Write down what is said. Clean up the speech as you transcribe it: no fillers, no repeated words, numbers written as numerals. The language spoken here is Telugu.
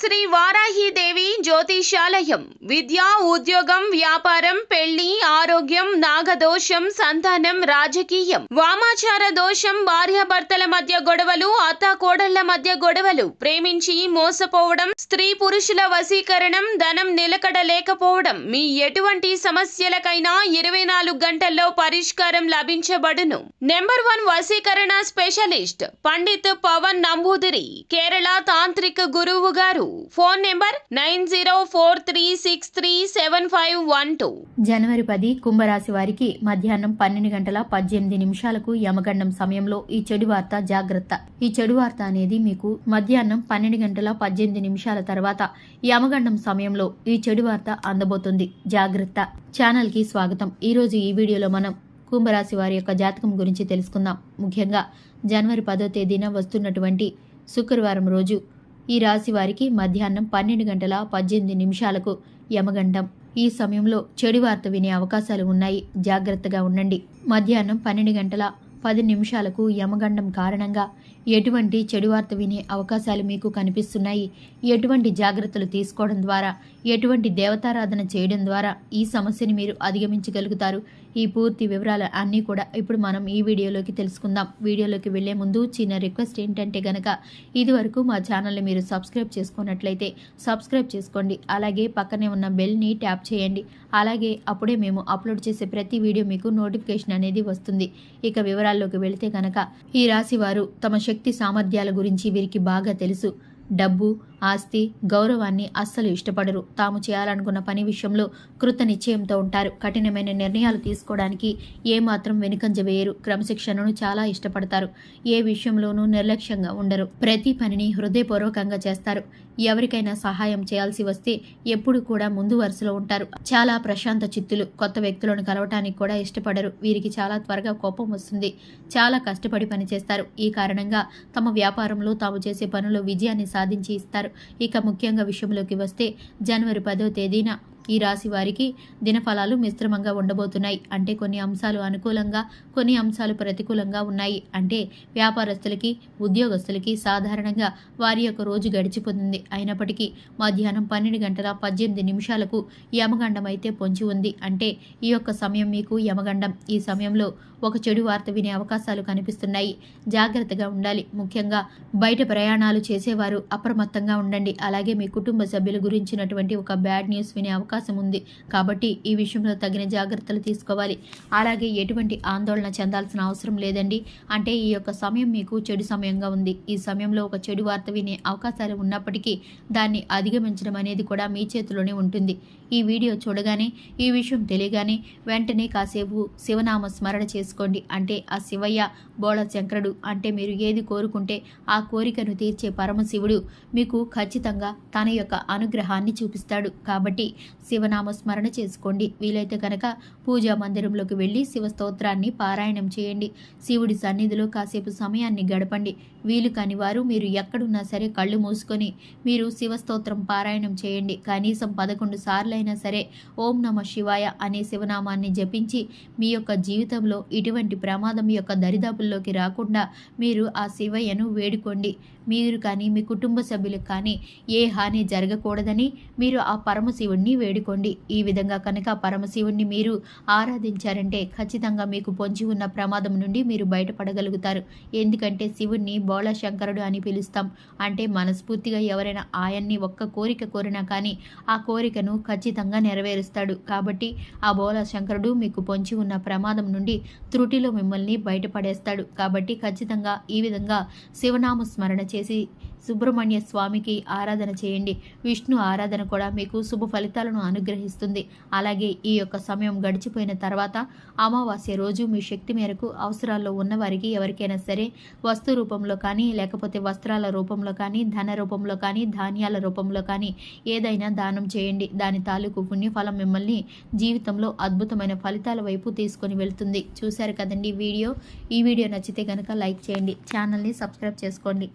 శ్రీ వారాహిదేవి జ్యోతిషాలయం విద్య, ఉద్యోగం, వ్యాపారం, పెళ్లి, ఆరోగ్యం, నాగదోషం, సంతానం, రాజకీయం, వామాచార దోషం, భార్యాభర్తల మధ్య గొడవలు, అత్తాకోడళ్ల మధ్య గొడవలు, ప్రేమించి మోసపోవడం, స్త్రీ పురుషుల వశీకరణం, ధనం నిలకడ లేకపోవడం, మీ ఎటువంటి సమస్యలకైనా 24 గంటల్లో పరిష్కారం లభించబడును. నెంబర్ 1 వశీకరణ స్పెషలిస్ట్ పండిత్ పవన్ నంబూదిరి, కేరళ తాంత్రిక గురువు గారు. Phone number 9043637512. జనవరి 10 కుంభరాశి వారికి మధ్యాహ్నం 12 గంటల 18 నిమిషాలకు యమగండం సమయంలో ఈ చెడు వార్త జాగ్రత్త. ఈ చెడు వార్త అనేది మీకు మధ్యాహ్నం 12 గంటల 18 నిమిషాల తర్వాత యమగండం సమయంలో ఈ చెడు వార్త అందబోతుంది. జాగ్రత్త. ఛానల్ కి స్వాగతం. ఈ రోజు ఈ వీడియోలో మనం కుంభరాశి వారి యొక్క జాతకం గురించి తెలుసుకుందాం. ముఖ్యంగా జనవరి 10వ తేదీన వస్తున్నటువంటి శుక్రవారం రోజు ఈ రాశి వారికి మధ్యాహ్నం 12 గంటల 18 నిమిషాలకు యమగండం. ఈ సమయంలో చెడు వార్త వినే అవకాశాలు ఉన్నాయి. జాగ్రత్తగా ఉండండి. మధ్యాహ్నం 12 గంటల 10 నిమిషాలకు యమగండం కారణంగా ఎటువంటి చెడు వార్త వినే అవకాశాలు మీకు కనిపిస్తున్నాయి, ఎటువంటి జాగ్రత్తలు తీసుకోవడం ద్వారా, ఎటువంటి దేవతారాధన చేయడం ద్వారా ఈ సమస్యని మీరు అధిగమించగలుగుతారు, ఈ పూర్తి వివరాలు అన్నీ కూడా ఇప్పుడు మనం ఈ వీడియోలోకి తెలుసుకుందాం. వీడియోలోకి వెళ్లే ముందు చిన్న రిక్వెస్ట్ ఏంటంటే గనక ఇదివరకు మా ఛానల్ని మీరు సబ్స్క్రైబ్ చేసుకున్నట్లయితే సబ్స్క్రైబ్ చేసుకోండి. అలాగే పక్కనే ఉన్న బెల్ని ట్యాప్ చేయండి. అలాగే అప్పుడే మేము అప్లోడ్ చేసే ప్రతి వీడియో మీకు నోటిఫికేషన్ అనేది వస్తుంది. ఇక వివరాల్లోకి వెళితే కనుక ఈ రాశి వారు తమ శక్తి సామర్థ్యాల గురించి వీరికి బాగా తెలుసు. డబ్బు, ఆస్తి, గౌరవాన్ని అస్సలు ఇష్టపడరు. తాము చేయాలనుకున్న పని విషయంలో కృత నిశ్చయంతో ఉంటారు. కఠినమైన నిర్ణయాలు తీసుకోవడానికి ఏమాత్రం వెనుకంజ వేయరు. క్రమశిక్షణను చాలా ఇష్టపడతారు. ఏ విషయంలోనూ నిర్లక్ష్యంగా ఉండరు. ప్రతి పనిని హృదయపూర్వకంగా చేస్తారు. ఎవరికైనా సహాయం చేయాల్సి వస్తే ఎప్పుడు కూడా ముందు వరుసలో ఉంటారు. చాలా ప్రశాంత చిత్తులు. కొత్త వ్యక్తులను కలవటానికి కూడా ఇష్టపడరు. వీరికి చాలా త్వరగా కోపం వస్తుంది. చాలా కష్టపడి పనిచేస్తారు. ఈ కారణంగా తమ వ్యాపారంలో తాము చేసే పనుల్లో విజయాన్ని సాధించి ఇస్తారు. ఇక ముఖ్యంగా విషయంలోకి వస్తే జనవరి 10వ తేదీన ఈ రాశి వారికి దినఫలాలు మిశ్రమంగా ఉండబోతున్నాయి. అంటే కొన్ని అంశాలు అనుకూలంగా, కొన్ని అంశాలు ప్రతికూలంగా ఉన్నాయి. అంటే వ్యాపారస్తులకి, ఉద్యోగస్తులకి సాధారణంగా వారి యొక్క రోజు గడిచిపోతుంది. అయినప్పటికీ మధ్యాహ్నం 12 గంటల 18 నిమిషాలకు యమగండం అయితే పొంచి ఉంది. అంటే ఈ యొక్క సమయం మీకు యమగండం. ఈ సమయంలో ఒక చెడు వార్త వినే అవకాశాలు కనిపిస్తున్నాయి. జాగ్రత్తగా ఉండాలి. ముఖ్యంగా బయట ప్రయాణాలు చేసేవారు అప్రమత్తంగా ఉండండి. అలాగే మీ కుటుంబ సభ్యుల గురించినటువంటి ఒక బ్యాడ్ న్యూస్ వినే అవకాశం ఉంది. కాబట్టి ఈ విషయంలో తగిన జాగ్రత్తలు తీసుకోవాలి. అలాగే ఎటువంటి ఆందోళన చెందాల్సిన అవసరం లేదండి. అంటే ఈ యొక్క సమయం మీకు చెడు సమయంగా ఉంది. ఈ సమయంలో ఒక చెడు వార్త వినే అవకాశాలు ఉన్నప్పటికీ దాన్ని అధిగమించడం అనేది కూడా మీ చేతిలోనే ఉంటుంది. ఈ వీడియో చూడగానే, ఈ విషయం తెలియగానే వెంటనే కాసేపు శివనామ స్మరణ చేసుకోండి. అంటే ఆ శివయ్య, బోళ శంకరుడు, అంటే మీరు ఏది కోరుకుంటే ఆ కోరికను తీర్చే పరమశివుడు మీకు ఖచ్చితంగా తన యొక్క అనుగ్రహాన్ని చూపిస్తాడు. కాబట్టి శివనామ స్మరణ చేసుకోండి. వీలైతే కనుక పూజా మందిరంలోకి వెళ్ళి శివ స్తోత్రాన్ని పారాయణం చేయండి. శివుడి సన్నిధిలో కాసేపు సమయాన్ని గడపండి. వీలు కాని వారు మీరు ఎక్కడున్నా సరే కళ్ళు మూసుకొని మీరు శివస్తోత్రం పారాయణం చేయండి. కనీసం 11 సార్లైనా సరే ఓం నమ శివాయ అనే శివనామాన్ని జపించి మీ యొక్క జీవితంలో ఇటువంటి ప్రమాదం యొక్క దరిదాపుల్లోకి రాకుండా మీరు ఆ శివయ్యను వేడుకోండి. మీరు కానీ మీ కుటుంబ సభ్యులకు కానీ ఏ హాని జరగకూడదని మీరు ఆ పరమశివుణ్ణి వేడుకోండి. ఈ విధంగా కనుక పరమశివుణ్ణి మీరు ఆరాధించారంటే ఖచ్చితంగా మీకు పొంచి ఉన్న ప్రమాదం నుండి మీరు బయటపడగలుగుతారు. ఎందుకంటే శివుణ్ణి బోళ శంకరుడు అని పిలుస్తాం. అంటే మనస్ఫూర్తిగా ఎవరైనా ఆయన్ని ఒక్క కోరిక కోరినా కానీ ఆ కోరికను ఖచ్చితంగా నెరవేరుస్తాడు. కాబట్టి ఆ బోళ శంకరుడు మీకు పొంచి ఉన్న ప్రమాదం నుండి త్రుటిలో మిమ్మల్ని బయటపడేస్తాడు. కాబట్టి ఖచ్చితంగా ఈ విధంగా శివనామ స్మరణ చేసి సుబ్రహ్మణ్య స్వామికి ఆరాధన చేయండి. విష్ణు ఆరాధన కూడా మీకు శుభ ఫలితాలను అనుగ్రహిస్తుంది. అలాగే ఈ యొక్క సమయం గడిచిపోయిన తర్వాత అమావాస్య రోజు మీ శక్తి మేరకు అవసరాల్లో ఉన్నవారికి ఎవరికైనా సరే వస్తు రూపంలో కానీ, లేకపోతే వస్త్రాల రూపంలో కానీ, ధన రూపంలో కానీ, ధాన్యాల రూపంలో కానీ ఏదైనా దానం చేయండి. దాని తాలూకు పుణ్యఫలం మిమ్మల్ని జీవితంలో అద్భుతమైన ఫలితాల వైపు తీసుకొని వెళ్తుంది. చూశారు కదండి వీడియో. ఈ వీడియో నచ్చితే కనుక లైక్ చేయండి. ఛానల్ని సబ్స్క్రైబ్ చేసుకోండి.